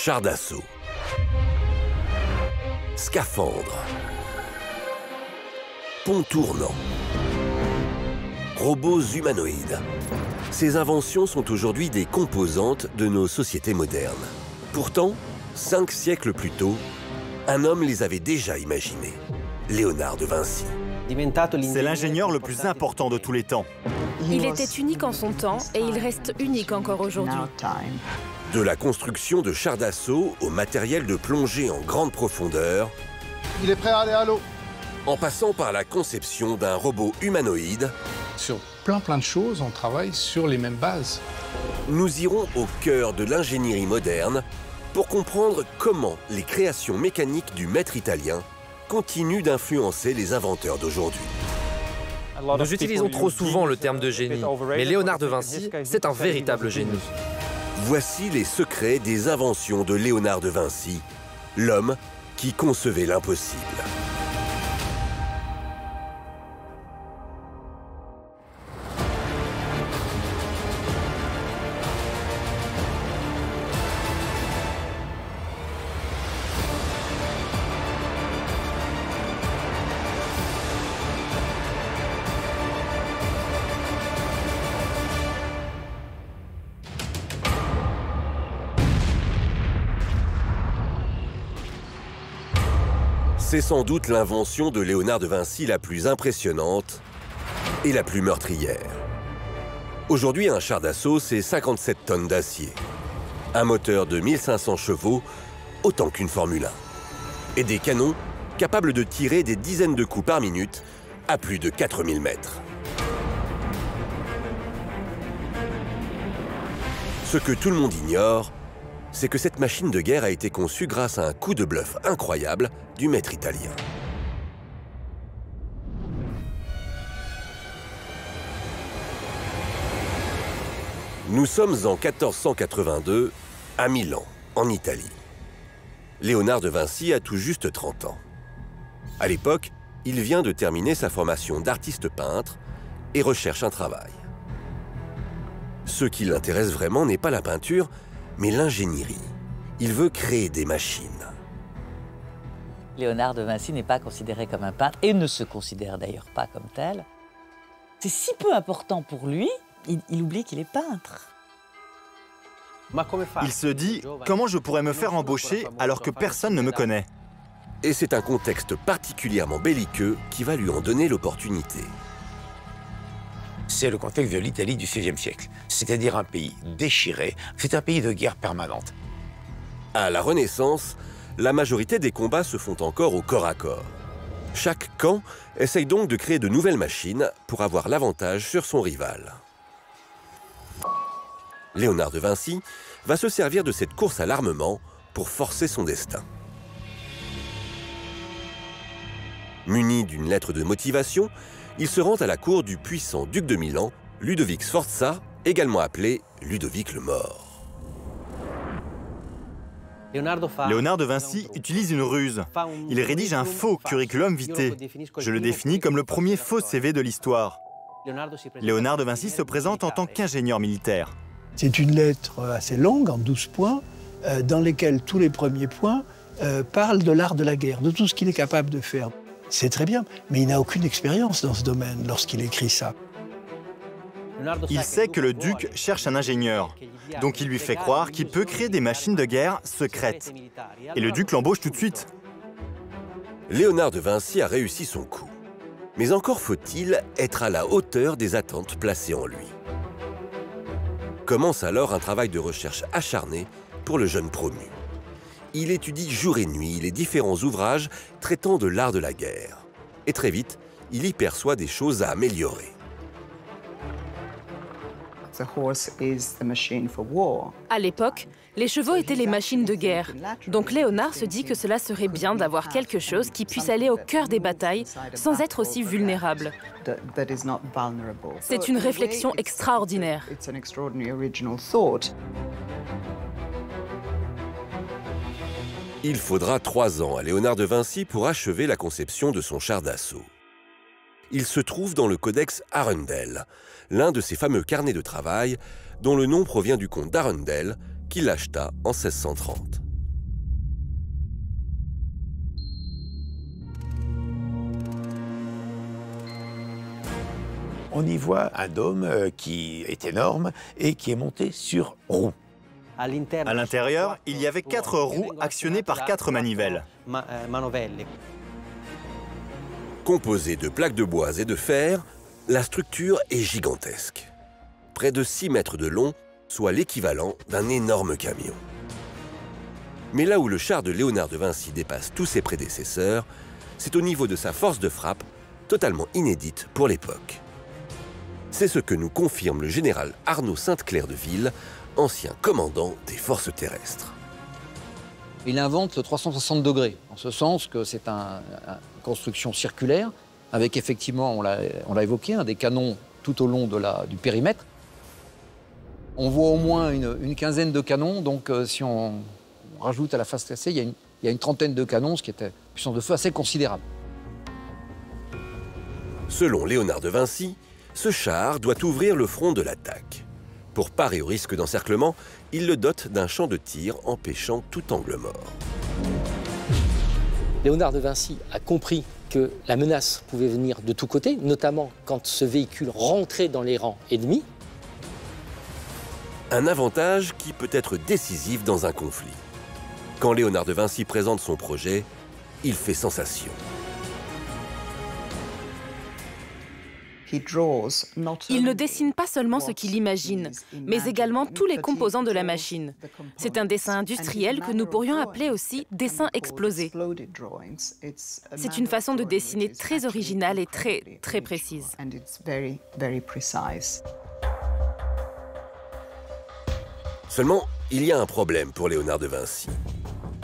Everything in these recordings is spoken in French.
Char d'assaut, scaphandre, pont tournant, robots humanoïdes. Ces inventions sont aujourd'hui des composantes de nos sociétés modernes. Pourtant, 5 siècles plus tôt, un homme les avait déjà imaginées, Léonard de Vinci. C'est l'ingénieur le plus important de tous les temps. Il était unique en son temps et il reste unique encore aujourd'hui. De la construction de chars d'assaut au matériel de plongée en grande profondeur, il est prêt à aller à l'eau. En passant par la conception d'un robot humanoïde, Sur plein de choses, on travaille sur les mêmes bases. nous irons au cœur de l'ingénierie moderne pour comprendre comment les créations mécaniques du maître italien continuent d'influencer les inventeurs d'aujourd'hui. Nous utilisons trop souvent le terme de génie, mais Léonard de Vinci, c'est un véritable génie. Voici les secrets des inventions de Léonard de Vinci, l'homme qui concevait l'impossible. C'est sans doute l'invention de Léonard de Vinci la plus impressionnante et la plus meurtrière. Aujourd'hui, un char d'assaut, c'est 57 tonnes d'acier, un moteur de 1500 chevaux, autant qu'une Formule 1, et des canons capables de tirer des dizaines de coups par minute à plus de 4000 mètres. Ce que tout le monde ignore, c'est que cette machine de guerre a été conçue grâce à un coup de bluff incroyable du maître italien. Nous sommes en 1482, à Milan, en Italie. Léonard de Vinci a tout juste 30 ans. À l'époque, il vient de terminer sa formation d'artiste peintre et recherche un travail. Ce qui l'intéresse vraiment n'est pas la peinture, mais l'ingénierie. Il veut créer des machines. Léonard de Vinci n'est pas considéré comme un peintre et ne se considère d'ailleurs pas comme tel. C'est si peu important pour lui, il oublie qu'il est peintre. Il se dit « Comment je pourrais me faire embaucher alors que personne ne me connaît ?» Et c'est un contexte particulièrement belliqueux qui va lui en donner l'opportunité. C'est le contexte de l'Italie du XVIe siècle, c'est-à-dire un pays déchiré, c'est un pays de guerre permanente. À la Renaissance, la majorité des combats se font encore au corps à corps. Chaque camp essaye donc de créer de nouvelles machines pour avoir l'avantage sur son rival. Léonard de Vinci va se servir de cette course à l'armement pour forcer son destin. Muni d'une lettre de motivation, il se rend à la cour du puissant duc de Milan, Ludovic Sforza, également appelé Ludovic le Mort. Léonard de Vinci utilise une ruse. Il rédige un faux curriculum vitae. Je le définis comme le premier faux CV de l'histoire. Léonard de Vinci se présente en tant qu'ingénieur militaire. C'est une lettre assez longue, en 12 points, dans lesquels tous les premiers points parlent de l'art de la guerre, de tout ce qu'il est capable de faire. C'est très bien, mais il n'a aucune expérience dans ce domaine lorsqu'il écrit ça. Il sait que le duc cherche un ingénieur, donc il lui fait croire qu'il peut créer des machines de guerre secrètes. Et le duc l'embauche tout de suite. Léonard de Vinci a réussi son coup. Mais encore faut-il être à la hauteur des attentes placées en lui. Commence alors un travail de recherche acharné pour le jeune promu. Il étudie jour et nuit les différents ouvrages traitant de l'art de la guerre. Et très vite, il y perçoit des choses à améliorer. À l'époque, les chevaux étaient les machines de guerre. Donc Léonard se dit que cela serait bien d'avoir quelque chose qui puisse aller au cœur des batailles sans être aussi vulnérable. C'est une réflexion extraordinaire. Il faudra 3 ans à Léonard de Vinci pour achever la conception de son char d'assaut. Il se trouve dans le Codex Arundel, l'un de ces fameux carnets de travail dont le nom provient du comte d'Arundel qui l'acheta en 1630. On y voit un dôme qui est énorme et qui est monté sur roues. À l'intérieur, il y avait 4 roues actionnées par 4 manivelles. Composée de plaques de bois et de fer, la structure est gigantesque. Près de 6 mètres de long, soit l'équivalent d'un énorme camion. Mais là où le char de Léonard de Vinci dépasse tous ses prédécesseurs, c'est au niveau de sa force de frappe, totalement inédite pour l'époque. C'est ce que nous confirme le général Arnaud Sainte-Claire de Ville, ancien commandant des forces terrestres. Il invente le 360 degrés, en ce sens que c'est une construction circulaire, avec effectivement, on l'a évoqué, des canons tout au long du périmètre. On voit au moins une quinzaine de canons, donc si on rajoute à la face cassée, il y a une trentaine de canons, ce qui est une puissance de feu assez considérable. Selon Léonard de Vinci, ce char doit ouvrir le front de l'attaque. Pour parer au risque d'encerclement, il le dote d'un champ de tir empêchant tout angle mort. Léonard de Vinci a compris que la menace pouvait venir de tous côtés, notamment quand ce véhicule rentrait dans les rangs ennemis. Un avantage qui peut être décisif dans un conflit. Quand Léonard de Vinci présente son projet, il fait sensation. Il ne dessine pas seulement ce qu'il imagine, mais également tous les composants de la machine. C'est un dessin industriel que nous pourrions appeler aussi dessin explosé. C'est une façon de dessiner très originale et très précise. Seulement, il y a un problème pour Léonard de Vinci.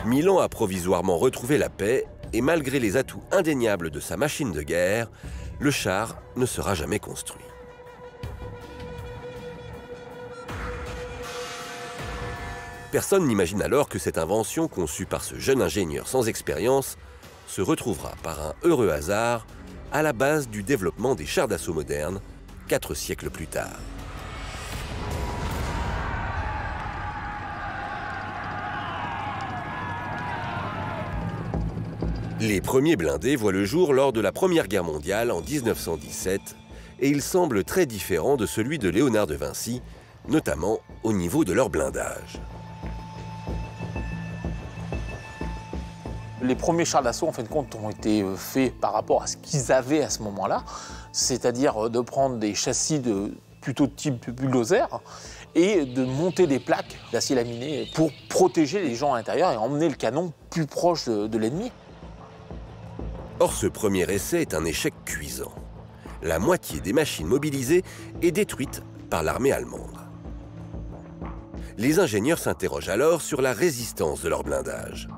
Milan a provisoirement retrouvé la paix et malgré les atouts indéniables de sa machine de guerre, le char ne sera jamais construit. Personne n'imagine alors que cette invention conçue par ce jeune ingénieur sans expérience se retrouvera par un heureux hasard à la base du développement des chars d'assaut modernes 4 siècles plus tard. Les premiers blindés voient le jour lors de la Première Guerre mondiale en 1917 et ils semblent très différents de celui de Léonard de Vinci, notamment au niveau de leur blindage. Les premiers chars d'assaut, en fin de compte, ont été faits par rapport à ce qu'ils avaient à ce moment-là, c'est-à-dire de prendre des châssis plutôt de type bulldozer et de monter des plaques d'acier laminé pour protéger les gens à l'intérieur et emmener le canon plus proche de l'ennemi. Or, ce premier essai est un échec cuisant. La moitié des machines mobilisées est détruite par l'armée allemande. Les ingénieurs s'interrogent alors sur la résistance de leur blindage.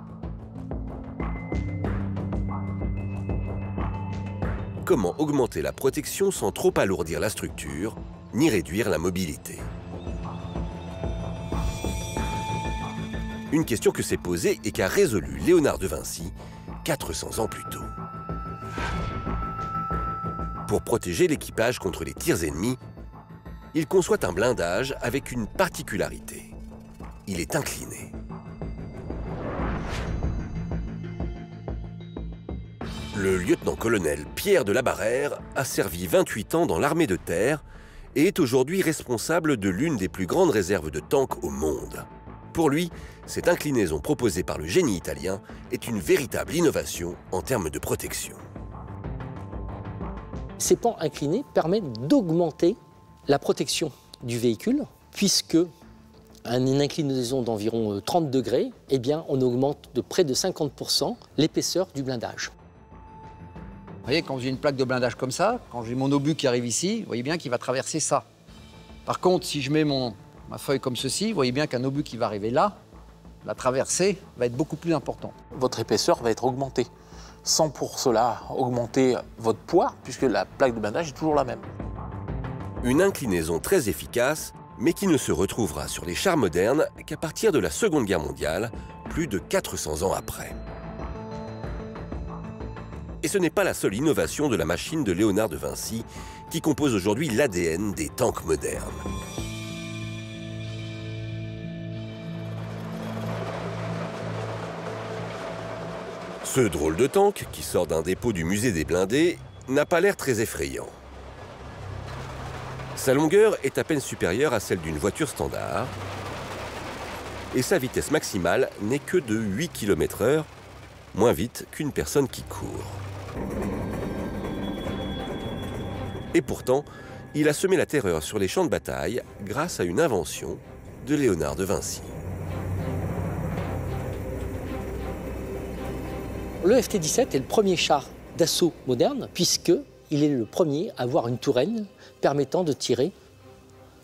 Comment augmenter la protection sans trop alourdir la structure, ni réduire la mobilité? Une question que s'est posée et qu'a résolue Léonard de Vinci 400 ans plus tôt. Pour protéger l'équipage contre les tirs ennemis, il conçoit un blindage avec une particularité. Il est incliné. Le lieutenant-colonel Pierre de la Barrère a servi 28 ans dans l'armée de terre et est aujourd'hui responsable de l'une des plus grandes réserves de tanks au monde. Pour lui, cette inclinaison proposée par le génie italien est une véritable innovation en termes de protection. Ces pans inclinés permettent d'augmenter la protection du véhicule, puisque à une inclinaison d'environ 30 degrés, eh bien, on augmente de près de 50% l'épaisseur du blindage. Vous voyez, quand j'ai une plaque de blindage comme ça, quand j'ai mon obus qui arrive ici, vous voyez bien qu'il va traverser ça. Par contre, si je mets ma feuille comme ceci, vous voyez bien qu'un obus qui va arriver là, la traversée va être beaucoup plus importante. Votre épaisseur va être augmentée, sans pour cela augmenter votre poids, puisque la plaque de blindage est toujours la même. Une inclinaison très efficace, mais qui ne se retrouvera sur les chars modernes qu'à partir de la Seconde Guerre mondiale, plus de 400 ans après. Et ce n'est pas la seule innovation de la machine de Léonard de Vinci qui compose aujourd'hui l'ADN des tanks modernes. Ce drôle de tank, qui sort d'un dépôt du musée des blindés, n'a pas l'air très effrayant. Sa longueur est à peine supérieure à celle d'une voiture standard et sa vitesse maximale n'est que de 8 km/h, moins vite qu'une personne qui court. Et pourtant, il a semé la terreur sur les champs de bataille grâce à une invention de Léonard de Vinci. Le FT-17 est le premier char d'assaut moderne puisqu'il est le premier à avoir une tourelle permettant de tirer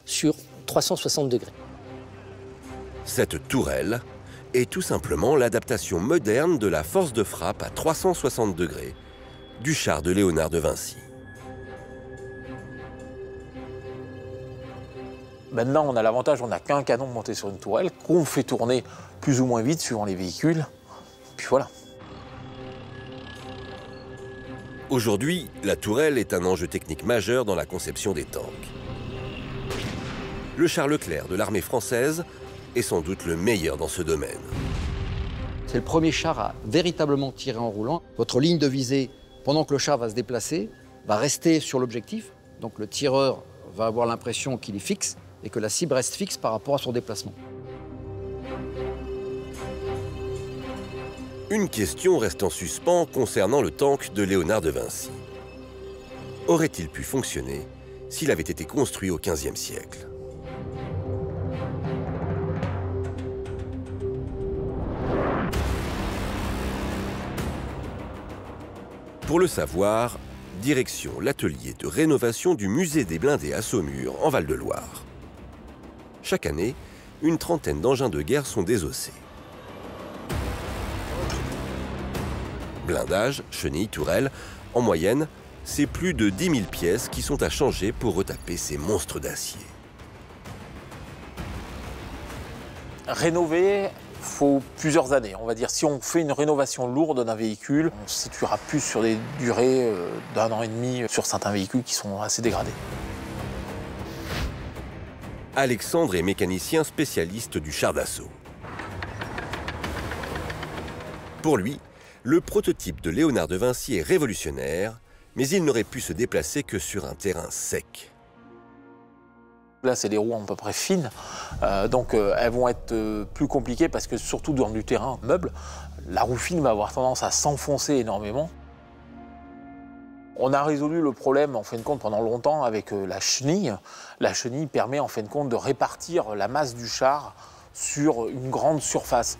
sur 360 degrés. Cette tourelle est tout simplement l'adaptation moderne de la force de frappe à 360 degrés du char de Léonard de Vinci. Maintenant, on a l'avantage, on n'a qu'un canon monté sur une tourelle qu'on fait tourner plus ou moins vite suivant les véhicules. Puis voilà. Aujourd'hui, la tourelle est un enjeu technique majeur dans la conception des tanks. Le char Leclerc de l'armée française est sans doute le meilleur dans ce domaine. C'est le premier char à véritablement tirer en roulant. Votre ligne de visée, pendant que le char va se déplacer, va rester sur l'objectif. Donc le tireur va avoir l'impression qu'il est fixe et que la cible reste fixe par rapport à son déplacement. Une question reste en suspens concernant le tank de Léonard de Vinci. Aurait-il pu fonctionner s'il avait été construit au XVe siècle ? Pour le savoir, direction l'atelier de rénovation du musée des blindés à Saumur, en Val-de-Loire. Chaque année, une trentaine d'engins de guerre sont désossés. Blindage, chenilles, tourelles, en moyenne, c'est plus de 10 000 pièces qui sont à changer pour retaper ces monstres d'acier. Rénover, il faut plusieurs années. On va dire, si on fait une rénovation lourde d'un véhicule, on se situera plus sur des durées d'1 an et demi sur certains véhicules qui sont assez dégradés. Alexandre est mécanicien spécialiste du char d'assaut. Pour lui, le prototype de Léonard de Vinci est révolutionnaire, mais il n'aurait pu se déplacer que sur un terrain sec. Là, c'est des roues à peu près fines, donc elles vont être plus compliquées parce que surtout dans du terrain meuble, la roue fine va avoir tendance à s'enfoncer énormément. On a résolu le problème en fin de compte pendant longtemps avec la chenille. La chenille permet en fin de compte de répartir la masse du char sur une grande surface.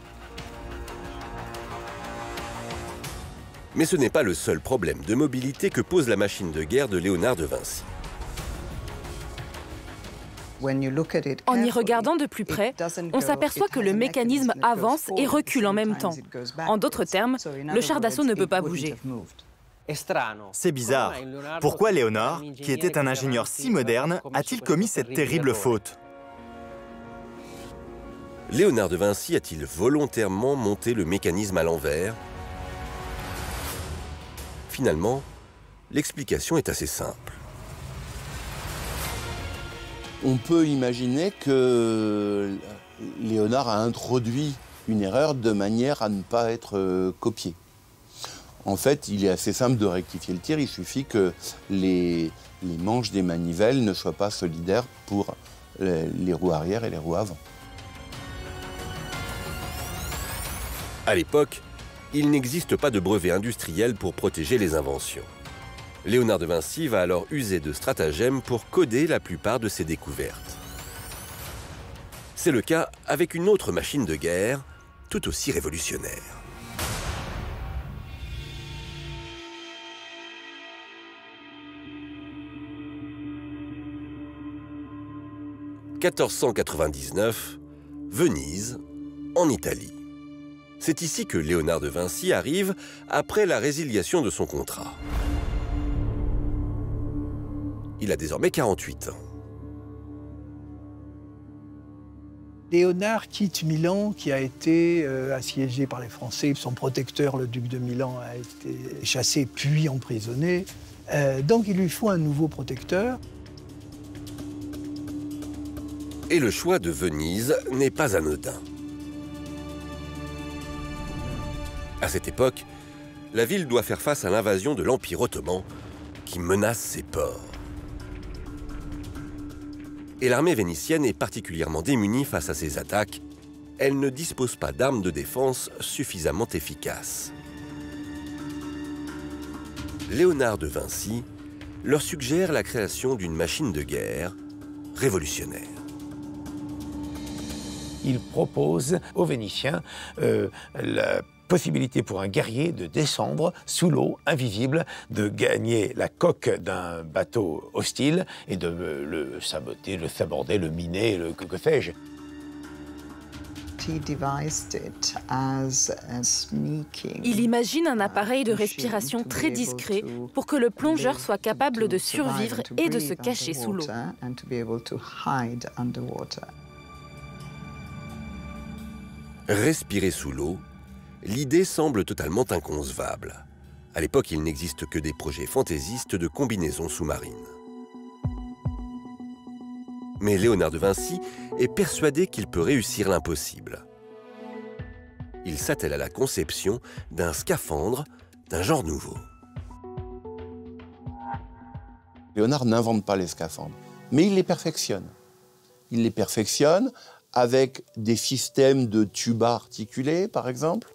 Mais ce n'est pas le seul problème de mobilité que pose la machine de guerre de Léonard de Vinci. En y regardant de plus près, on s'aperçoit que le mécanisme avance et recule en même temps. En d'autres termes, le char d'assaut ne peut pas bouger. C'est bizarre. Pourquoi Léonard, qui était un ingénieur si moderne, a-t-il commis cette terrible faute? Léonard de Vinci a-t-il volontairement monté le mécanisme à l'envers? Finalement, l'explication est assez simple. On peut imaginer que Léonard a introduit une erreur de manière à ne pas être copié. En fait, il est assez simple de rectifier le tir, il suffit que les manches des manivelles ne soient pas solidaires pour les roues arrière et les roues avant. À l'époque, il n'existe pas de brevet industriel pour protéger les inventions. Léonard de Vinci va alors user de stratagèmes pour coder la plupart de ses découvertes. C'est le cas avec une autre machine de guerre, tout aussi révolutionnaire. « 1499, Venise, en Italie. C'est ici que Léonard de Vinci arrive après la résiliation de son contrat. Il a désormais 48 ans. Léonard quitte Milan, qui a été assiégé par les Français. Son protecteur, le duc de Milan, a été chassé puis emprisonné. Donc il lui faut un nouveau protecteur. Et le choix de Venise n'est pas anodin. À cette époque, la ville doit faire face à l'invasion de l'Empire ottoman qui menace ses ports. Et l'armée vénitienne est particulièrement démunie face à ces attaques. Elle ne dispose pas d'armes de défense suffisamment efficaces. Léonard de Vinci leur suggère la création d'une machine de guerre révolutionnaire. Il propose aux Vénitiens la possibilité pour un guerrier de descendre sous l'eau, invisible, de gagner la coque d'un bateau hostile et de le saboter, le saborder, le miner, que sais-je. Il imagine un appareil de respiration très discret pour que le plongeur soit capable de survivre et de se cacher sous l'eau. Respirer sous l'eau, l'idée semble totalement inconcevable. À l'époque, il n'existe que des projets fantaisistes de combinaisons sous-marines. Mais Léonard de Vinci est persuadé qu'il peut réussir l'impossible. Il s'attelle à la conception d'un scaphandre d'un genre nouveau. Léonard n'invente pas les scaphandres, mais il les perfectionne. Il les perfectionne avec des systèmes de tubas articulés, par exemple,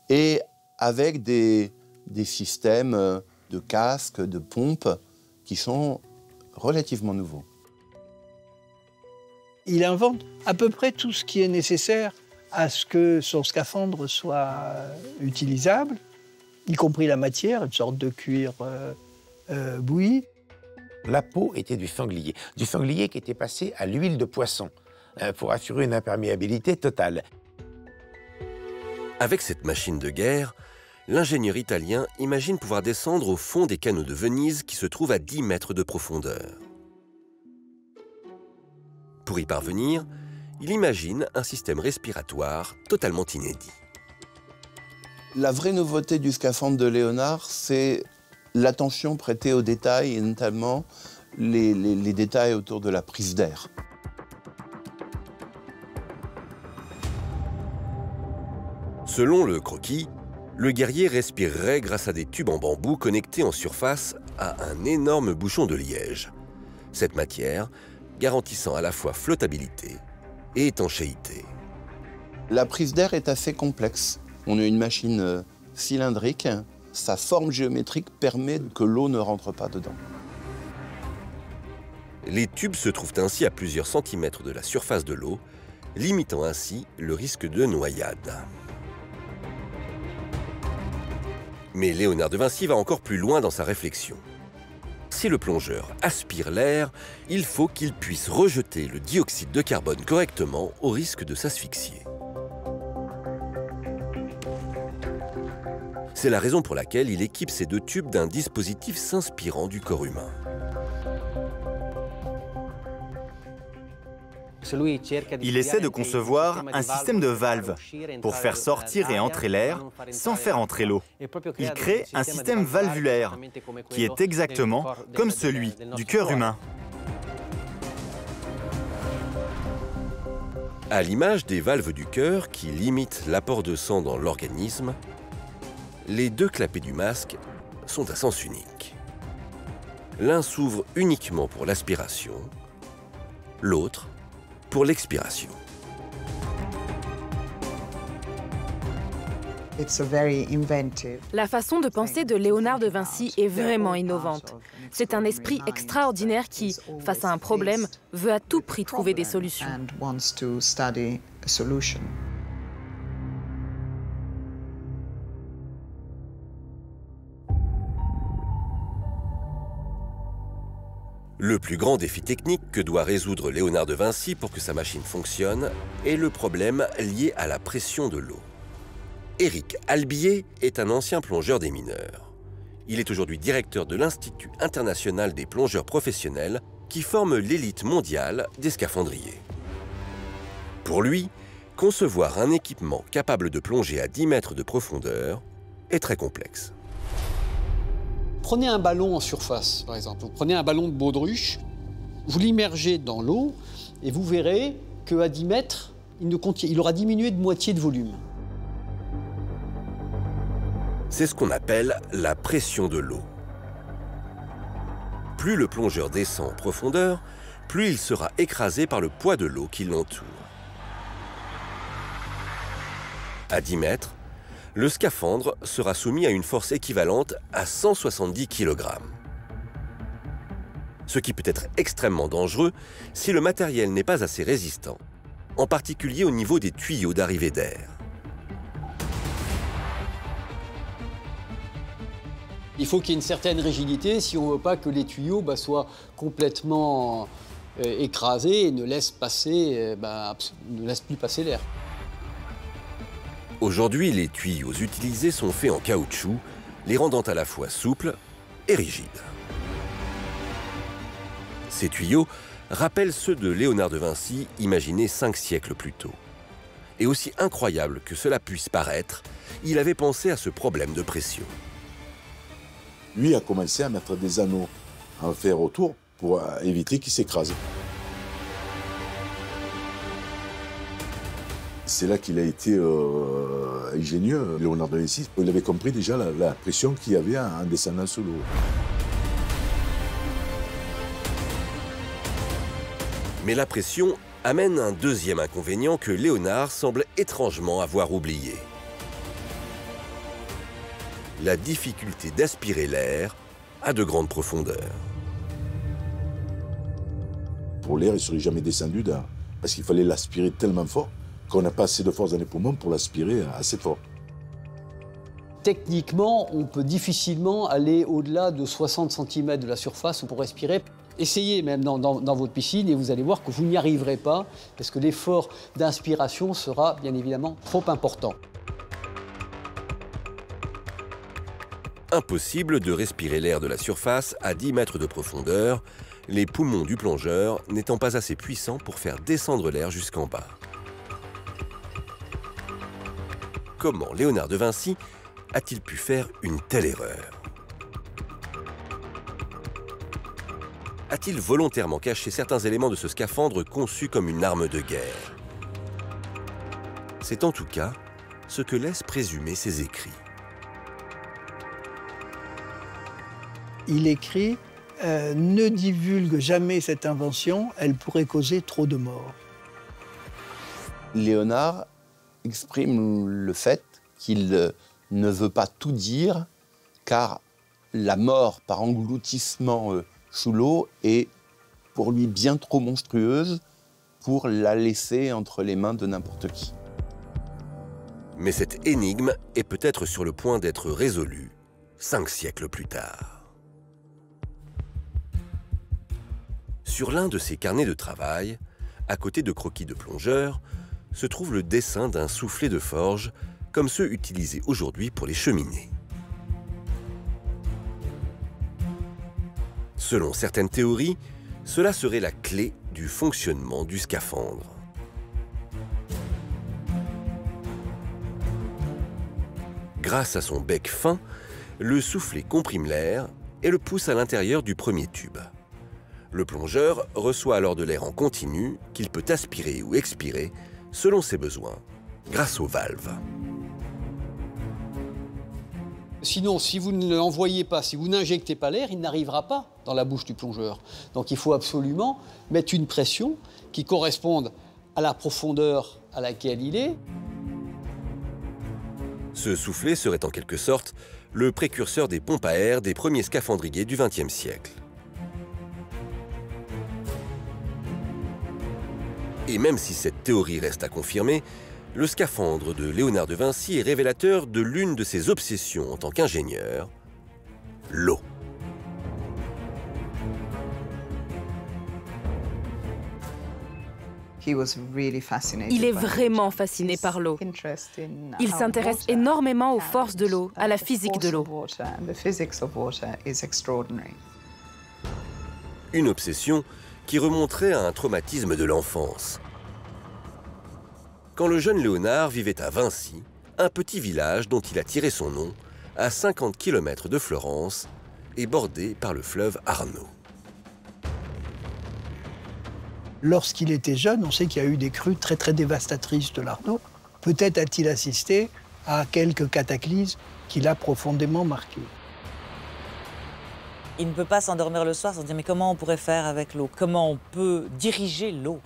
et avec des systèmes de casques, de pompes, qui sont relativement nouveaux. Il invente à peu près tout ce qui est nécessaire à ce que son scaphandre soit utilisable, y compris la matière, une sorte de cuir bouilli. La peau était du sanglier qui était passé à l'huile de poisson pour assurer une imperméabilité totale. Avec cette machine de guerre, l'ingénieur italien imagine pouvoir descendre au fond des canaux de Venise qui se trouvent à 10 mètres de profondeur. Pour y parvenir, il imagine un système respiratoire totalement inédit. La vraie nouveauté du scaphandre de Léonard, c'est l'attention prêtée aux détails, et notamment les détails autour de la prise d'air. Selon le croquis, le guerrier respirerait grâce à des tubes en bambou connectés en surface à un énorme bouchon de liège. Cette matière garantissant à la fois flottabilité et étanchéité. La prise d'air est assez complexe. On a une machine cylindrique. Sa forme géométrique permet que l'eau ne rentre pas dedans. Les tubes se trouvent ainsi à plusieurs centimètres de la surface de l'eau, limitant ainsi le risque de noyade. Mais Léonard de Vinci va encore plus loin dans sa réflexion. Si le plongeur aspire l'air, il faut qu'il puisse rejeter le dioxyde de carbone correctement au risque de s'asphyxier. C'est la raison pour laquelle il équipe ces deux tubes d'un dispositif s'inspirant du corps humain. Il essaie de concevoir un système de valves pour faire sortir et entrer l'air sans faire entrer l'eau. Il crée un système valvulaire qui est exactement comme celui du cœur humain. À l'image des valves du cœur qui limitent l'apport de sang dans l'organisme, les deux clapets du masque sont à sens unique. L'un s'ouvre uniquement pour l'aspiration, l'autre pour l'expiration. La façon de penser de Léonard de Vinci est vraiment innovante. C'est un esprit extraordinaire qui, face à un problème, veut à tout prix trouver des solutions. Le plus grand défi technique que doit résoudre Léonard de Vinci pour que sa machine fonctionne est le problème lié à la pression de l'eau. Éric Albier est un ancien plongeur des mineurs. Il est aujourd'hui directeur de l'Institut international des plongeurs professionnels qui forme l'élite mondiale des scaphandriers. Pour lui, concevoir un équipement capable de plonger à 10 mètres de profondeur est très complexe. Prenez un ballon en surface, par exemple. Vous prenez un ballon de baudruche, vous l'immergez dans l'eau et vous verrez qu'à 10 mètres, il aura diminué de moitié de volume. C'est ce qu'on appelle la pression de l'eau. Plus le plongeur descend en profondeur, plus il sera écrasé par le poids de l'eau qui l'entoure. À 10 mètres, le scaphandre sera soumis à une force équivalente à 170 kg. Ce qui peut être extrêmement dangereux si le matériel n'est pas assez résistant, en particulier au niveau des tuyaux d'arrivée d'air. Il faut qu'il y ait une certaine rigidité si on ne veut pas que les tuyaux soient complètement écrasés et ne laissent plus passer l'air. Aujourd'hui, les tuyaux utilisés sont faits en caoutchouc, les rendant à la fois souples et rigides. Ces tuyaux rappellent ceux de Léonard de Vinci, imaginés 5 siècles plus tôt. Et aussi incroyable que cela puisse paraître, il avait pensé à ce problème de pression. Lui a commencé à mettre des anneaux en fer autour pour éviter qu'il s'écrase. C'est là qu'il a été ingénieux, Léonard de Vinci. Il avait compris déjà la pression qu'il y avait en descendant sous l'eau. Mais la pression amène un deuxième inconvénient que Léonard semble étrangement avoir oublié. La difficulté d'aspirer l'air à de grandes profondeurs. Pour l'air, il ne serait jamais descendu parce qu'il fallait l'aspirer tellement fort qu'on n'a pas assez de force dans les poumons pour l'aspirer assez fort. Techniquement, on peut difficilement aller au-delà de 60 cm de la surface pour respirer. Essayez même dans votre piscine et vous allez voir que vous n'y arriverez pas parce que l'effort d'inspiration sera bien évidemment trop important. Impossible de respirer l'air de la surface à 10 mètres de profondeur, les poumons du plongeur n'étant pas assez puissants pour faire descendre l'air jusqu'en bas. Comment Léonard de Vinci a-t-il pu faire une telle erreur? A-t-il volontairement caché certains éléments de ce scaphandre conçu comme une arme de guerre? C'est en tout cas ce que laissent présumer ses écrits. Il écrit « Ne divulgue jamais cette invention, elle pourrait causer trop de morts ». Léonard exprime le fait qu'il ne veut pas tout dire, car la mort par engloutissement sous l'eau est pour lui bien trop monstrueuse pour la laisser entre les mains de n'importe qui. Mais cette énigme est peut-être sur le point d'être résolue 5 siècles plus tard. Sur l'un de ses carnets de travail, à côté de croquis de plongeurs, se trouve le dessin d'un soufflet de forge, comme ceux utilisés aujourd'hui pour les cheminées. Selon certaines théories, cela serait la clé du fonctionnement du scaphandre. Grâce à son bec fin, le soufflet comprime l'air et le pousse à l'intérieur du premier tube. Le plongeur reçoit alors de l'air en continu qu'il peut aspirer ou expirer selon ses besoins, grâce aux valves. Sinon, si vous ne l'envoyez pas, si vous n'injectez pas l'air, il n'arrivera pas dans la bouche du plongeur. Donc il faut absolument mettre une pression qui corresponde à la profondeur à laquelle il est. Ce soufflet serait en quelque sorte le précurseur des pompes à air des premiers scaphandriers du XXe siècle. Et même si cette théorie reste à confirmer, le scaphandre de Léonard de Vinci est révélateur de l'une de ses obsessions en tant qu'ingénieur, l'eau. Il est vraiment fasciné par l'eau. Il s'intéresse énormément aux forces de l'eau, à la physique de l'eau. Une obsession qui remonterait à un traumatisme de l'enfance. Quand le jeune Léonard vivait à Vinci, un petit village dont il a tiré son nom, à 50 km de Florence, et bordé par le fleuve Arno. Lorsqu'il était jeune, on sait qu'il y a eu des crues très très dévastatrices de l'Arno. Peut-être a-t-il assisté à quelques cataclysmes qui l'a profondément marqué. Il ne peut pas s'endormir le soir sans se dire mais comment on pourrait faire avec l'eau? Comment on peut diriger l'eau?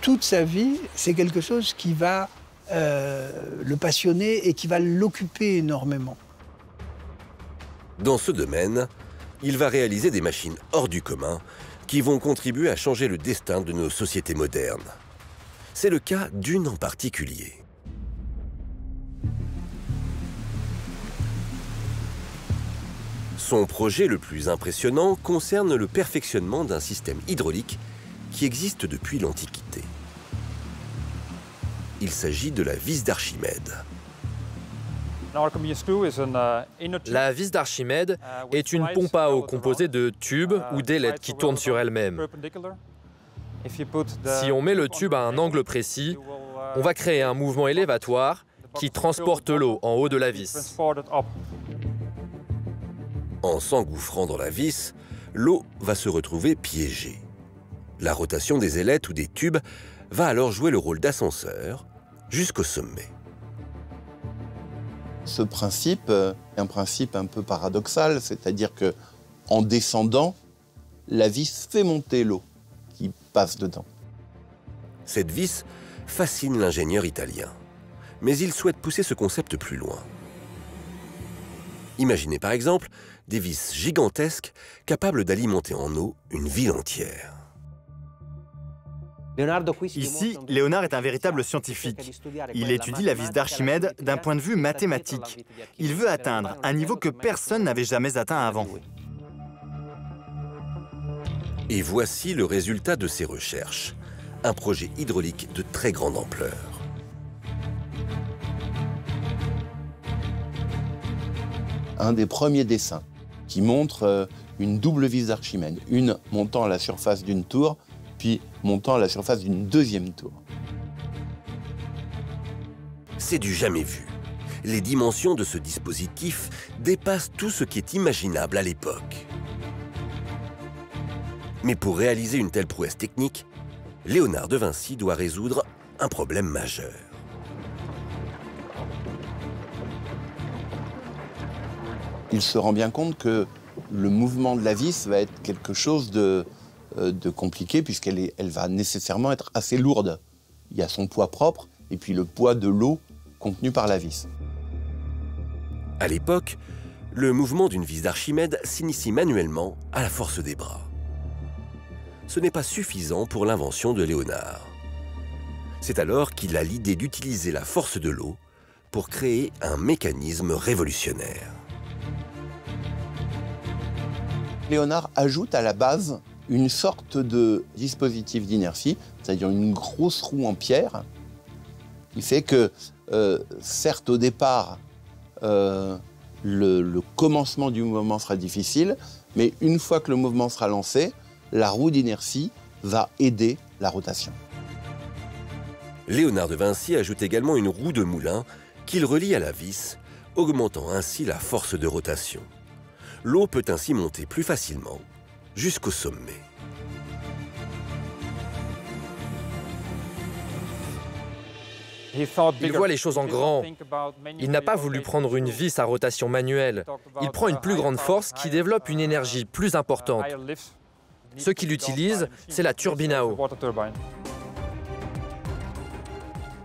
Toute sa vie, c'est quelque chose qui va le passionner et qui va l'occuper énormément. Dans ce domaine, il va réaliser des machines hors du commun qui vont contribuer à changer le destin de nos sociétés modernes. C'est le cas d'une en particulier. Son projet le plus impressionnant concerne le perfectionnement d'un système hydraulique qui existe depuis l'Antiquité. Il s'agit de la vis d'Archimède. La vis d'Archimède est une pompe à eau composée de tubes ou d'ailettes qui tournent sur elles-mêmes. Si on met le tube à un angle précis, on va créer un mouvement élévatoire qui transporte l'eau en haut de la vis. En s'engouffrant dans la vis, l'eau va se retrouver piégée. La rotation des ailettes ou des tubes va alors jouer le rôle d'ascenseur jusqu'au sommet. Ce principe est un principe un peu paradoxal, c'est-à-dire que en descendant, la vis fait monter l'eau qui passe dedans. Cette vis fascine l'ingénieur italien, mais il souhaite pousser ce concept plus loin. Imaginez par exemple des vis gigantesques capables d'alimenter en eau une ville entière. Ici, Léonard est un véritable scientifique. Il étudie la vis d'Archimède d'un point de vue mathématique. Il veut atteindre un niveau que personne n'avait jamais atteint avant. Et voici le résultat de ses recherches. Un projet hydraulique de très grande ampleur. Un des premiers dessins qui montre une double vis d'Archimède, une montant à la surface d'une tour, puis montant à la surface d'une deuxième tour. C'est du jamais vu. Les dimensions de ce dispositif dépassent tout ce qui est imaginable à l'époque. Mais pour réaliser une telle prouesse technique, Léonard de Vinci doit résoudre un problème majeur. Il se rend bien compte que le mouvement de la vis va être quelque chose de compliqué puisqu'elle va nécessairement être assez lourde. Il y a son poids propre et puis le poids de l'eau contenue par la vis. À l'époque, le mouvement d'une vis d'Archimède s'initie manuellement à la force des bras. Ce n'est pas suffisant pour l'invention de Léonard. C'est alors qu'il a l'idée d'utiliser la force de l'eau pour créer un mécanisme révolutionnaire. Léonard ajoute à la base une sorte de dispositif d'inertie, c'est-à-dire une grosse roue en pierre, qui fait que, certes, au départ, le commencement du mouvement sera difficile, mais une fois que le mouvement sera lancé, la roue d'inertie va aider la rotation. Léonard de Vinci ajoute également une roue de moulin qu'il relie à la vis, augmentant ainsi la force de rotation. L'eau peut ainsi monter plus facilement jusqu'au sommet. Il voit les choses en grand. Il n'a pas voulu prendre une vis à rotation manuelle. Il prend une plus grande force qui développe une énergie plus importante. Ce qu'il utilise, c'est la turbine à eau.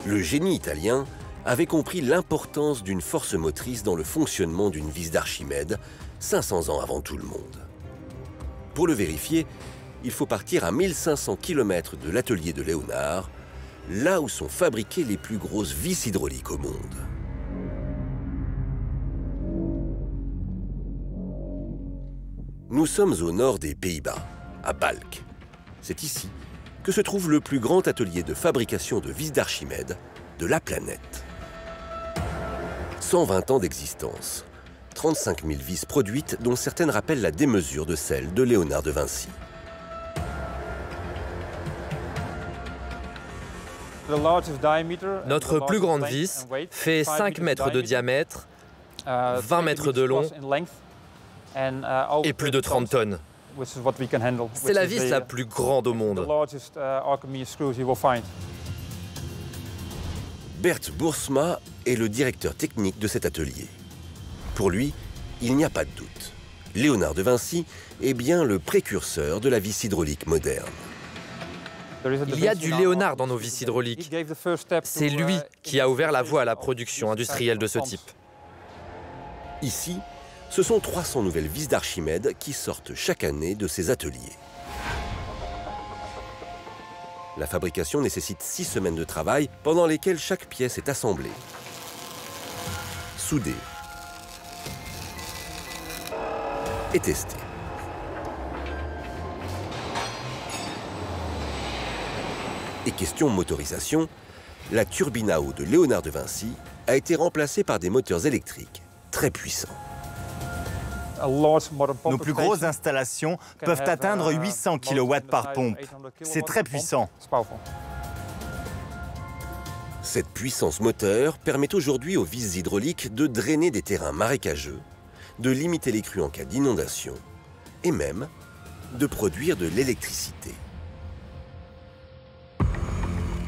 Le génie italien avait compris l'importance d'une force motrice dans le fonctionnement d'une vis d'Archimède 500 ans avant tout le monde. Pour le vérifier, il faut partir à 1500 km de l'atelier de Léonard, là où sont fabriquées les plus grosses vis hydrauliques au monde. Nous sommes au nord des Pays-Bas, à Balk. C'est ici que se trouve le plus grand atelier de fabrication de vis d'Archimède de la planète. 120 ans d'existence, 35 000 vis produites dont certaines rappellent la démesure de celles de Léonard de Vinci. Notre plus grande vis fait 5 mètres de diamètre, 20 mètres de long et plus de 30 tonnes. C'est la vis la plus grande au monde. Bert Boersma est le directeur technique de cet atelier. Pour lui, Il n'y a pas de doute. Léonard de Vinci est bien le précurseur de la vis hydraulique moderne. Il y a du Léonard dans nos vis hydrauliques. C'est lui qui a ouvert la voie à la production industrielle de ce type. Ici, ce sont 300 nouvelles vis d'Archimède qui sortent chaque année de ces ateliers. La fabrication nécessite 6 semaines de travail pendant lesquelles chaque pièce est assemblée, soudée et testée. Et question motorisation, la turbine à eau de Léonard de Vinci a été remplacée par des moteurs électriques très puissants. Nos plus grosses installations peuvent atteindre 800 kW par pompe. C'est très puissant. Cette puissance moteur permet aujourd'hui aux vis hydrauliques de drainer des terrains marécageux, de limiter les crues en cas d'inondation et même de produire de l'électricité.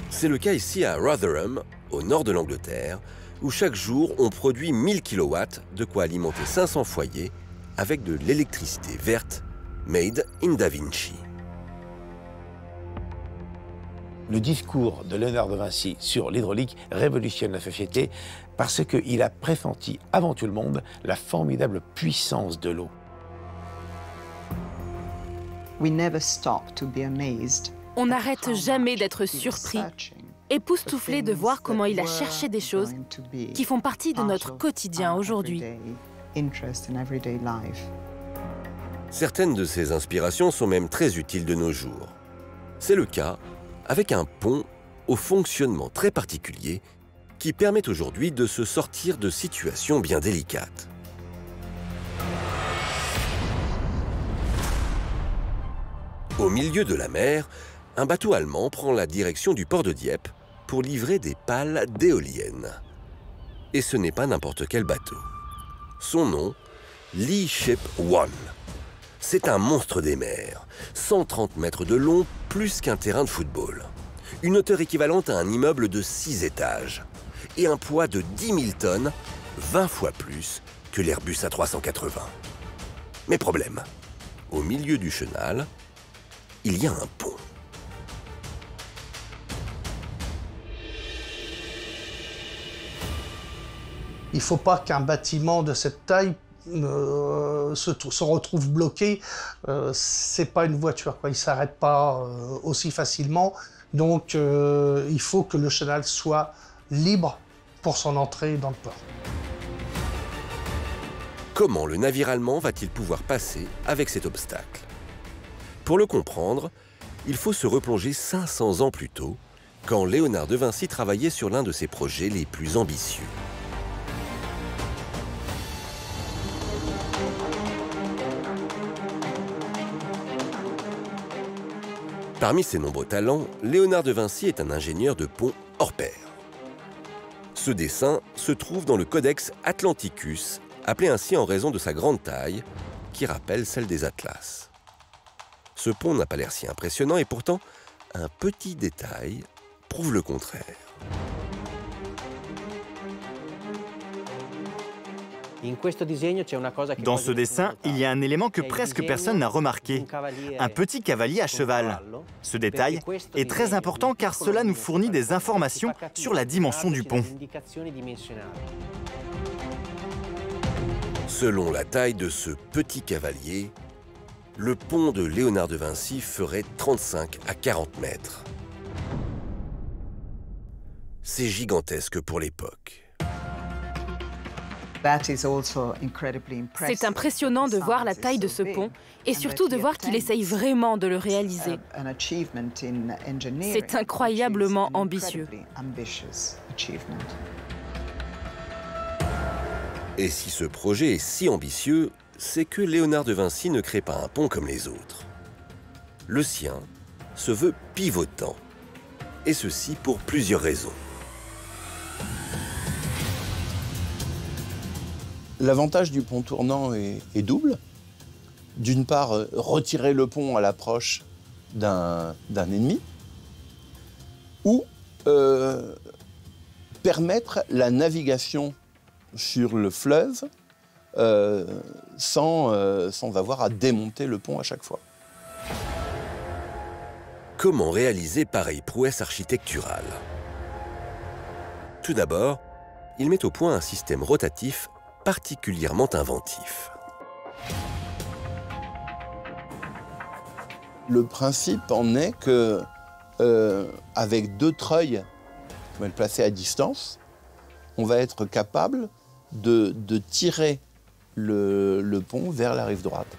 C'est le cas ici à Rotherham, au nord de l'Angleterre, où chaque jour on produit 1000 kW, de quoi alimenter 500 foyers avec de l'électricité verte made in Da Vinci. Le discours de Léonard de Vinci sur l'hydraulique révolutionne la société parce qu'il a pressenti avant tout le monde la formidable puissance de l'eau. On n'arrête jamais d'être surpris, époustouflé de voir comment il a cherché des choses qui font partie de notre quotidien aujourd'hui. Certaines de ces inspirations sont même très utiles de nos jours. C'est le cas avec un pont au fonctionnement très particulier qui permet aujourd'hui de se sortir de situations bien délicates. Au milieu de la mer, un bateau allemand prend la direction du port de Dieppe pour livrer des pales d'éoliennes. Et ce n'est pas n'importe quel bateau. Son nom, Lee Ship One. C'est un monstre des mers, 130 mètres de long, plus qu'un terrain de football. Une hauteur équivalente à un immeuble de 6 étages. Et un poids de 10 000 tonnes, 20 fois plus que l'Airbus A380. Mais problème, au milieu du chenal, il y a un pont. Il ne faut pas qu'un bâtiment de cette taille se retrouve bloqué. C'est pas une voiture, quoi. Il ne s'arrête pas aussi facilement. Donc il faut que le chenal soit libre pour son entrée dans le port. Comment le navire allemand va-t-il pouvoir passer avec cet obstacle? Pour le comprendre, il faut se replonger 500 ans plus tôt, quand Léonard de Vinci travaillait sur l'un de ses projets les plus ambitieux. Parmi ses nombreux talents, Léonard de Vinci est un ingénieur de pont hors pair. Ce dessin se trouve dans le Codex Atlanticus, appelé ainsi en raison de sa grande taille, qui rappelle celle des Atlas. Ce pont n'a pas l'air si impressionnant et pourtant, un petit détail prouve le contraire. Dans ce dessin, il y a un élément que presque personne n'a remarqué, un petit cavalier à cheval. Ce détail est très important car cela nous fournit des informations sur la dimension du pont. Selon la taille de ce petit cavalier, le pont de Léonard de Vinci ferait 35 à 40 mètres. C'est gigantesque pour l'époque. C'est impressionnant de voir la taille de ce pont et surtout de voir qu'il essaye vraiment de le réaliser. C'est incroyablement ambitieux. Et si ce projet est si ambitieux, c'est que Léonard de Vinci ne crée pas un pont comme les autres. Le sien se veut pivotant, et ceci pour plusieurs raisons. L'avantage du pont tournant est double. D'une part, retirer le pont à l'approche d'un ennemi, ou permettre la navigation sur le fleuve sans avoir à démonter le pont à chaque fois. Comment réaliser pareille prouesse architecturale? Tout d'abord, il met au point un système rotatif particulièrement inventif. Le principe en est que, avec 2 treuils, on va le placer à distance, on va être capable de tirer le pont vers la rive droite.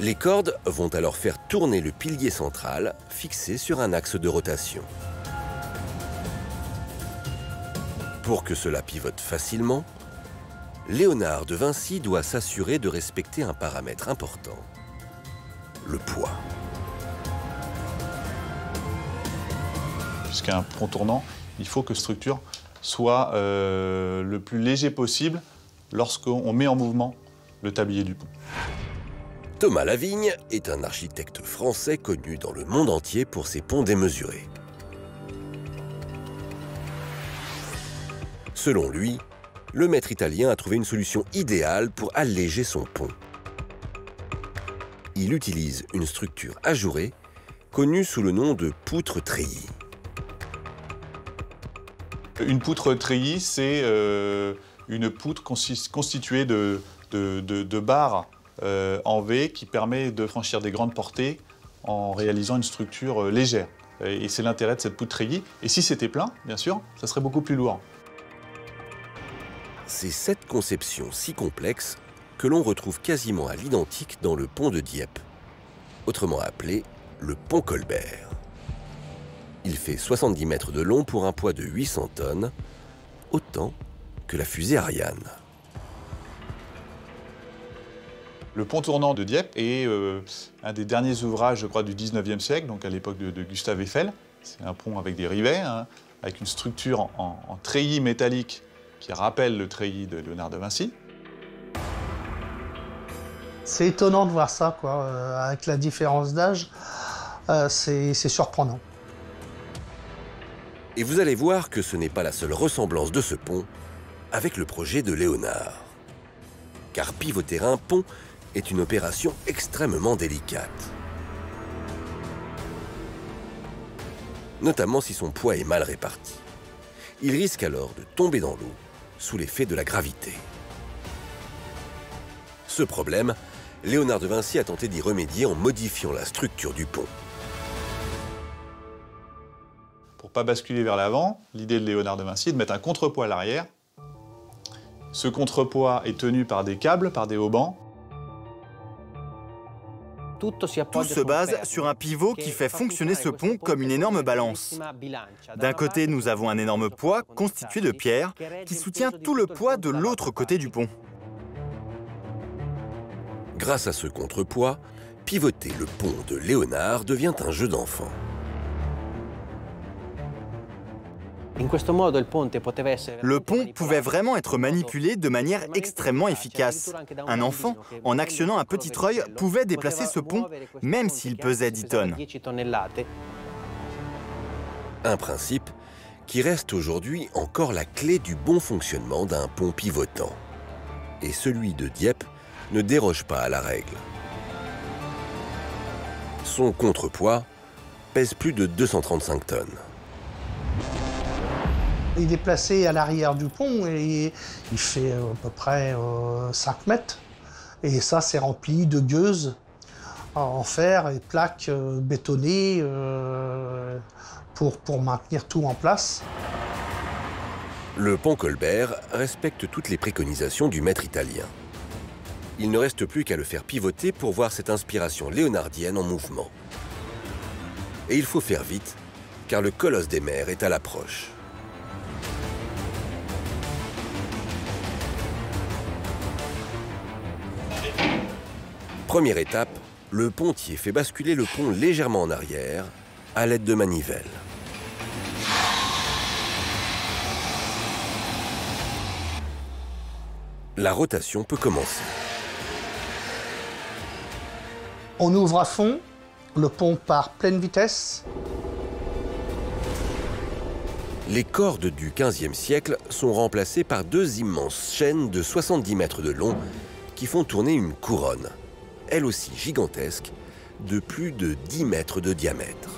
Les cordes vont alors faire tourner le pilier central fixé sur un axe de rotation. Pour que cela pivote facilement, Léonard de Vinci doit s'assurer de respecter un paramètre important, le poids. Puisqu'un pont tournant, il faut que la structure soit le plus léger possible lorsqu'on met en mouvement le tablier du pont. Thomas Lavigne est un architecte français connu dans le monde entier pour ses ponts démesurés. Selon lui, le maître italien a trouvé une solution idéale pour alléger son pont. Il utilise une structure ajourée, connue sous le nom de poutre treillis. Une poutre treillis, c'est une poutre constituée de barres en V qui permet de franchir des grandes portées en réalisant une structure légère. Et c'est l'intérêt de cette poutre treillis. Et si c'était plein, bien sûr, ça serait beaucoup plus lourd. C'est cette conception si complexe que l'on retrouve quasiment à l'identique dans le pont de Dieppe, autrement appelé le pont Colbert. Il fait 70 mètres de long pour un poids de 800 tonnes, autant que la fusée Ariane. Le pont tournant de Dieppe est un des derniers ouvrages, je crois, du 19e siècle, donc à l'époque de Gustave Eiffel. C'est un pont avec des rivets, hein, avec une structure en treillis métallique qui rappelle le treillis de Léonard de Vinci. C'est étonnant de voir ça, quoi. Avec la différence d'âge, c'est surprenant. Et vous allez voir que ce n'est pas la seule ressemblance de ce pont avec le projet de Léonard. Car pivoter un pont est une opération extrêmement délicate. Notamment si son poids est mal réparti. Il risque alors de tomber dans l'eau sous l'effet de la gravité. Ce problème, Léonard de Vinci a tenté d'y remédier en modifiant la structure du pont. Pour ne pas basculer vers l'avant, l'idée de Léonard de Vinci est de mettre un contrepoids à l'arrière. Ce contrepoids est tenu par des câbles, par des haubans. Tout se base sur un pivot qui fait fonctionner ce pont comme une énorme balance. D'un côté, nous avons un énorme poids constitué de pierres qui soutient tout le poids de l'autre côté du pont. Grâce à ce contrepoids, pivoter le pont de Léonard devient un jeu d'enfant. Le pont pouvait vraiment être manipulé de manière extrêmement efficace. Un enfant, en actionnant un petit treuil, pouvait déplacer ce pont, même s'il pesait 10 tonnes. Un principe qui reste aujourd'hui encore la clé du bon fonctionnement d'un pont pivotant. Et celui de Dieppe ne déroge pas à la règle. Son contrepoids pèse plus de 235 tonnes. Il est placé à l'arrière du pont et il fait à peu près 5 mètres. Et ça, c'est rempli de gueuses en fer et plaques bétonnées pour maintenir tout en place. Le pont Colbert respecte toutes les préconisations du maître italien. Il ne reste plus qu'à le faire pivoter pour voir cette inspiration léonardienne en mouvement. Et il faut faire vite, car le colosse des mers est à l'approche. Première étape, le pontier fait basculer le pont légèrement en arrière à l'aide de manivelles. La rotation peut commencer. On ouvre à fond, le pont part pleine vitesse. Les cordes du XVe siècle sont remplacées par deux immenses chaînes de 70 mètres de long qui font tourner une couronne, elle aussi gigantesque, de plus de 10 mètres de diamètre.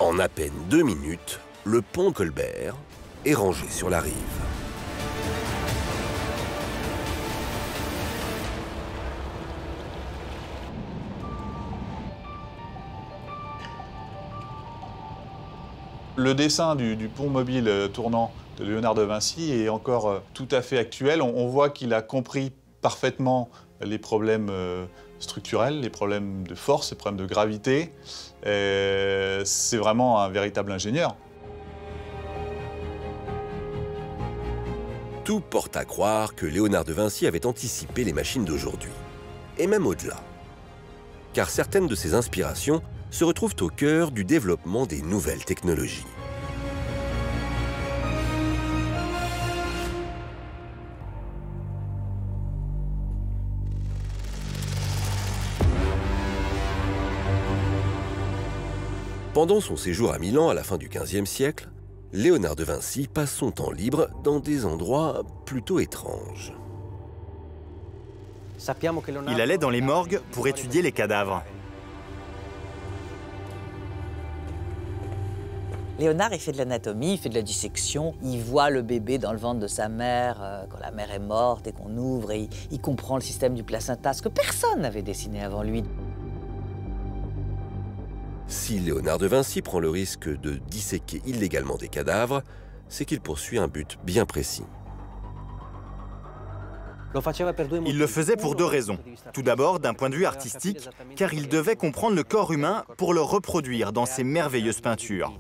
En à peine 2 minutes, le pont Colbert est rangé sur la rive. Le dessin du pont mobile tournant de Léonard de Vinci est encore tout à fait actuel. On voit qu'il a compris parfaitement les problèmes structurels, les problèmes de force, les problèmes de gravité. C'est vraiment un véritable ingénieur. Tout porte à croire que Léonard de Vinci avait anticipé les machines d'aujourd'hui, et même au-delà. Car certaines de ses inspirations se retrouvent au cœur du développement des nouvelles technologies. Pendant son séjour à Milan à la fin du XVe siècle, Léonard de Vinci passe son temps libre dans des endroits plutôt étranges. Il allait dans les morgues pour étudier les cadavres. Léonard, il fait de l'anatomie, il fait de la dissection. Il voit le bébé dans le ventre de sa mère quand la mère est morte et qu'on ouvre. Et il comprend le système du placenta, ce que personne n'avait dessiné avant lui. Si Léonard de Vinci prend le risque de disséquer illégalement des cadavres, c'est qu'il poursuit un but bien précis. Il le faisait pour deux raisons. Tout d'abord, d'un point de vue artistique, car il devait comprendre le corps humain pour le reproduire dans ses merveilleuses peintures.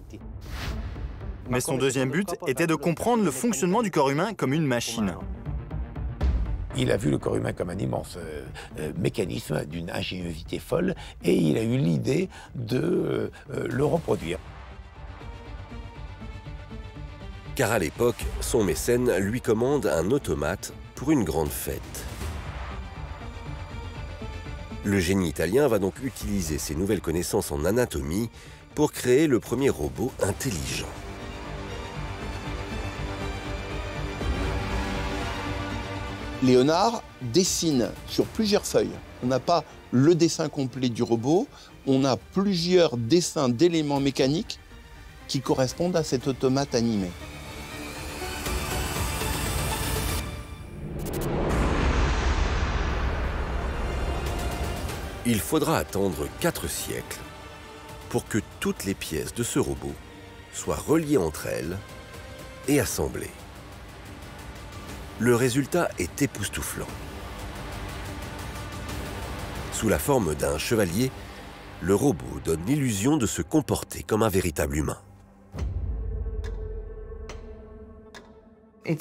Mais son deuxième but était de comprendre le fonctionnement du corps humain comme une machine. Il a vu le corps humain comme un immense mécanisme d'une ingéniosité folle et il a eu l'idée de le reproduire. Car à l'époque, son mécène lui commande un automate pour une grande fête. Le génie italien va donc utiliser ses nouvelles connaissances en anatomie pour créer le premier robot intelligent. Léonard dessine sur plusieurs feuilles. On n'a pas le dessin complet du robot, on a plusieurs dessins d'éléments mécaniques qui correspondent à cet automate animé. Il faudra attendre 4 siècles pour que toutes les pièces de ce robot soient reliées entre elles et assemblées. Le résultat est époustouflant. Sous la forme d'un chevalier, le robot donne l'illusion de se comporter comme un véritable humain. Il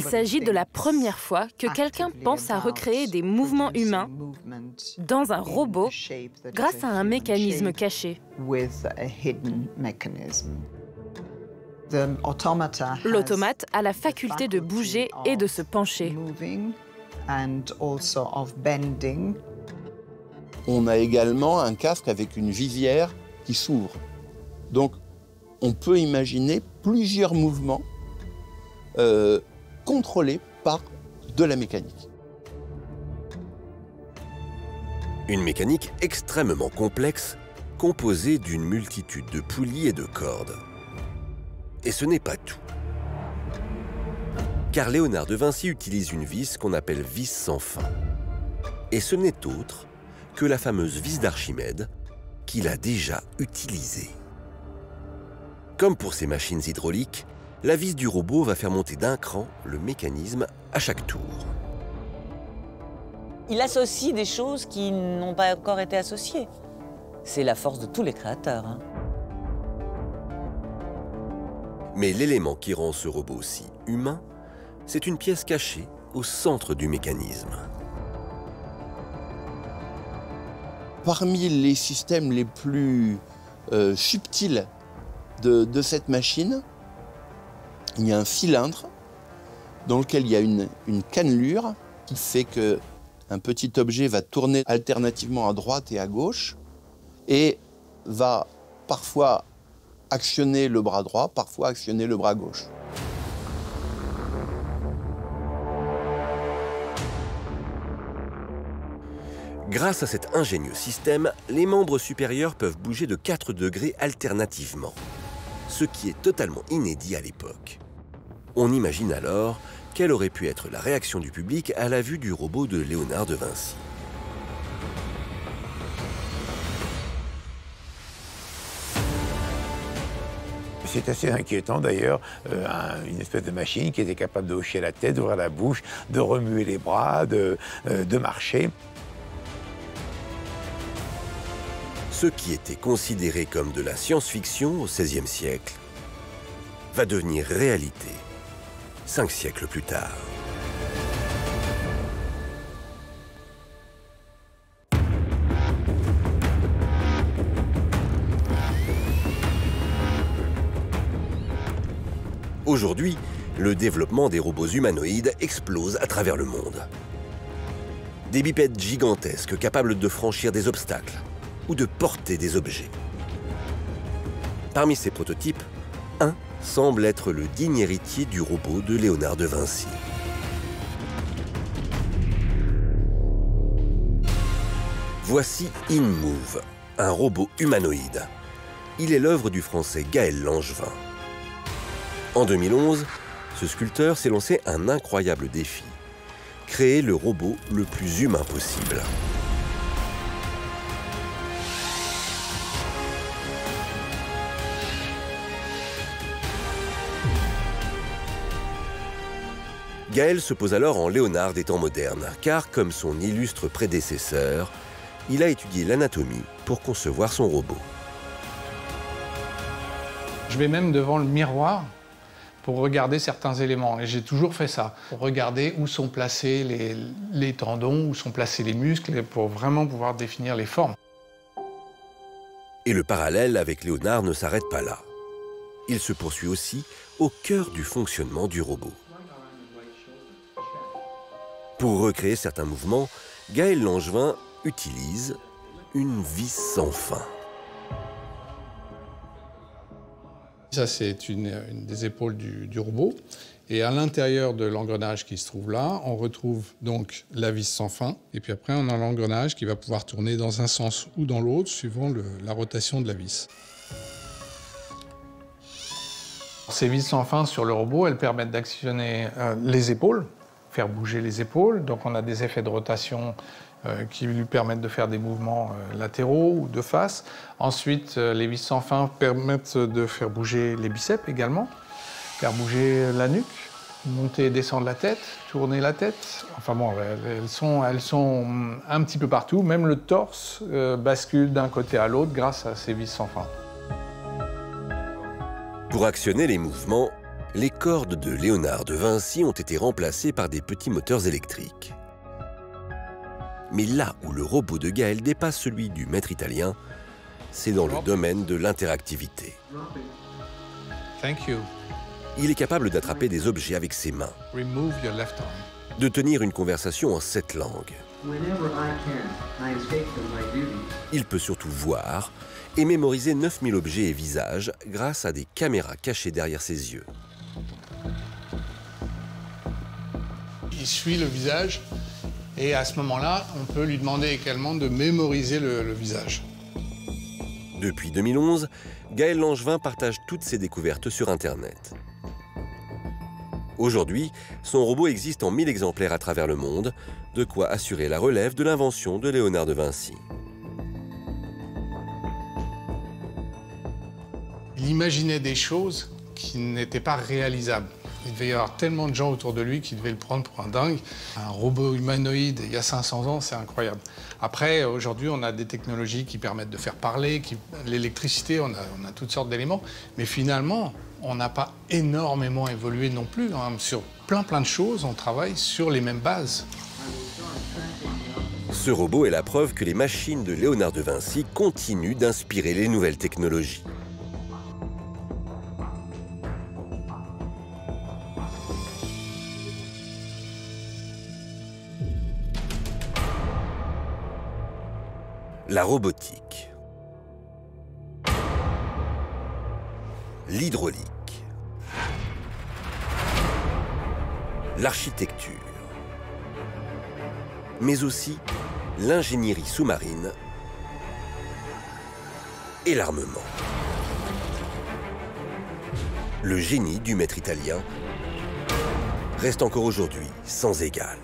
s'agit de la première fois que quelqu'un pense à recréer des mouvements humains dans un robot grâce à un mécanisme caché. L'automate a la faculté de bouger et de se pencher. On a également un casque avec une visière qui s'ouvre. Donc, on peut imaginer plusieurs mouvements contrôlés par de la mécanique. Une mécanique extrêmement complexe, composée d'une multitude de poulies et de cordes. Et ce n'est pas tout. Car Léonard de Vinci utilise une vis qu'on appelle vis sans fin. Et ce n'est autre que la fameuse vis d'Archimède qu'il a déjà utilisée. Comme pour ces machines hydrauliques, la vis du robot va faire monter d'un cran le mécanisme à chaque tour. Il associe des choses qui n'ont pas encore été associées. C'est la force de tous les créateurs, hein. Mais l'élément qui rend ce robot si humain, c'est une pièce cachée au centre du mécanisme. Parmi les systèmes les plus subtils de cette machine, il y a un cylindre dans lequel il y a une cannelure qui fait que Un petit objet va tourner alternativement à droite et à gauche et va parfois actionner le bras droit, parfois actionner le bras gauche. Grâce à cet ingénieux système, les membres supérieurs peuvent bouger de 4 degrés alternativement, ce qui est totalement inédit à l'époque. On imagine alors quelle aurait pu être la réaction du public à la vue du robot de Léonard de Vinci. C'est assez inquiétant d'ailleurs, une espèce de machine qui était capable de hocher la tête, d'ouvrir la bouche, de remuer les bras, de marcher. Ce qui était considéré comme de la science-fiction au XVIe siècle va devenir réalité 5 siècles plus tard. Aujourd'hui, le développement des robots humanoïdes explose à travers le monde. Des bipèdes gigantesques capables de franchir des obstacles ou de porter des objets. Parmi ces prototypes, un semble être le digne héritier du robot de Léonard de Vinci. Voici InMove, un robot humanoïde. Il est l'œuvre du français Gaël Langevin. En 2011, ce sculpteur s'est lancé un incroyable défi, créer le robot le plus humain possible. Gaël se pose alors en Léonard des temps modernes, car comme son illustre prédécesseur, il a étudié l'anatomie pour concevoir son robot. Je vais même devant le miroir pour regarder certains éléments. Et j'ai toujours fait ça, pour regarder où sont placés les tendons, où sont placés les muscles, pour vraiment pouvoir définir les formes. Et le parallèle avec Léonard ne s'arrête pas là. Il se poursuit aussi au cœur du fonctionnement du robot. Pour recréer certains mouvements, Gaël Langevin utilise une vis sans fin. Ça, c'est une des épaules du robot. Et à l'intérieur de l'engrenage qui se trouve là, on retrouve donc la vis sans fin. Et puis après, on a l'engrenage qui va pouvoir tourner dans un sens ou dans l'autre, suivant la rotation de la vis. Ces vis sans fin sur le robot, elles permettent d'actionner les épaules, faire bouger les épaules. Donc on a des effets de rotation qui lui permettent de faire des mouvements latéraux ou de face. Ensuite, les vis sans fin permettent de faire bouger les biceps également, faire bouger la nuque, monter et descendre la tête, tourner la tête. Enfin bon, elles sont un petit peu partout. Même le torse bascule d'un côté à l'autre grâce à ces vis sans fin. Pour actionner les mouvements, les cordes de Léonard de Vinci ont été remplacées par des petits moteurs électriques. Mais là où le robot de Gaël dépasse celui du maître italien, c'est dans le domaine de l'interactivité. Il est capable d'attraper des objets avec ses mains, de tenir une conversation en 7 langues. Il peut surtout voir et mémoriser 9000 objets et visages grâce à des caméras cachées derrière ses yeux. Il suit le visage et à ce moment-là, on peut lui demander également de mémoriser le visage. Depuis 2011, Gaël Langevin partage toutes ses découvertes sur Internet. Aujourd'hui, son robot existe en 1000 exemplaires à travers le monde, de quoi assurer la relève de l'invention de Léonard de Vinci. Il imaginait des choses qui n'étaient pas réalisables. Il devait y avoir tellement de gens autour de lui qui devaient le prendre pour un dingue. Un robot humanoïde, il y a 500 ans, c'est incroyable. Après, aujourd'hui, on a des technologies qui permettent de faire parler, l'électricité, on a toutes sortes d'éléments. Mais finalement, on n'a pas énormément évolué non plus. Hein. Sur plein de choses, on travaille sur les mêmes bases. Ce robot est la preuve que les machines de Léonard de Vinci continuent d'inspirer les nouvelles technologies. La robotique, l'hydraulique, l'architecture, mais aussi l'ingénierie sous-marine et l'armement. Le génie du maître italien reste encore aujourd'hui sans égal.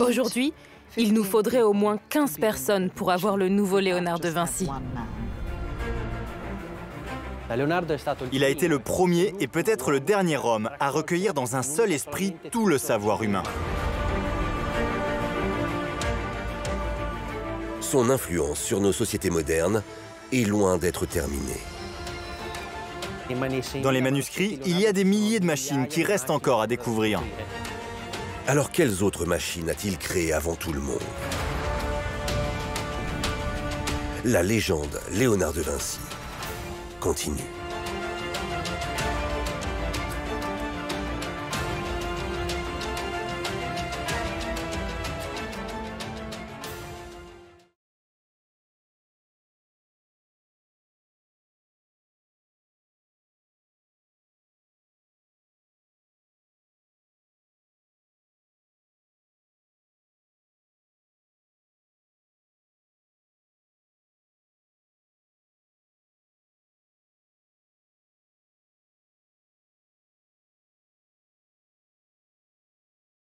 Aujourd'hui, il nous faudrait au moins 15 personnes pour avoir le nouveau Léonard de Vinci. Il a été le premier et peut-être le dernier homme à recueillir dans un seul esprit tout le savoir humain. Son influence sur nos sociétés modernes est loin d'être terminée. Dans les manuscrits, il y a des milliers de machines qui restent encore à découvrir. Alors quelles autres machines a-t-il créées avant tout le monde? La légende Léonard de Vinci continue.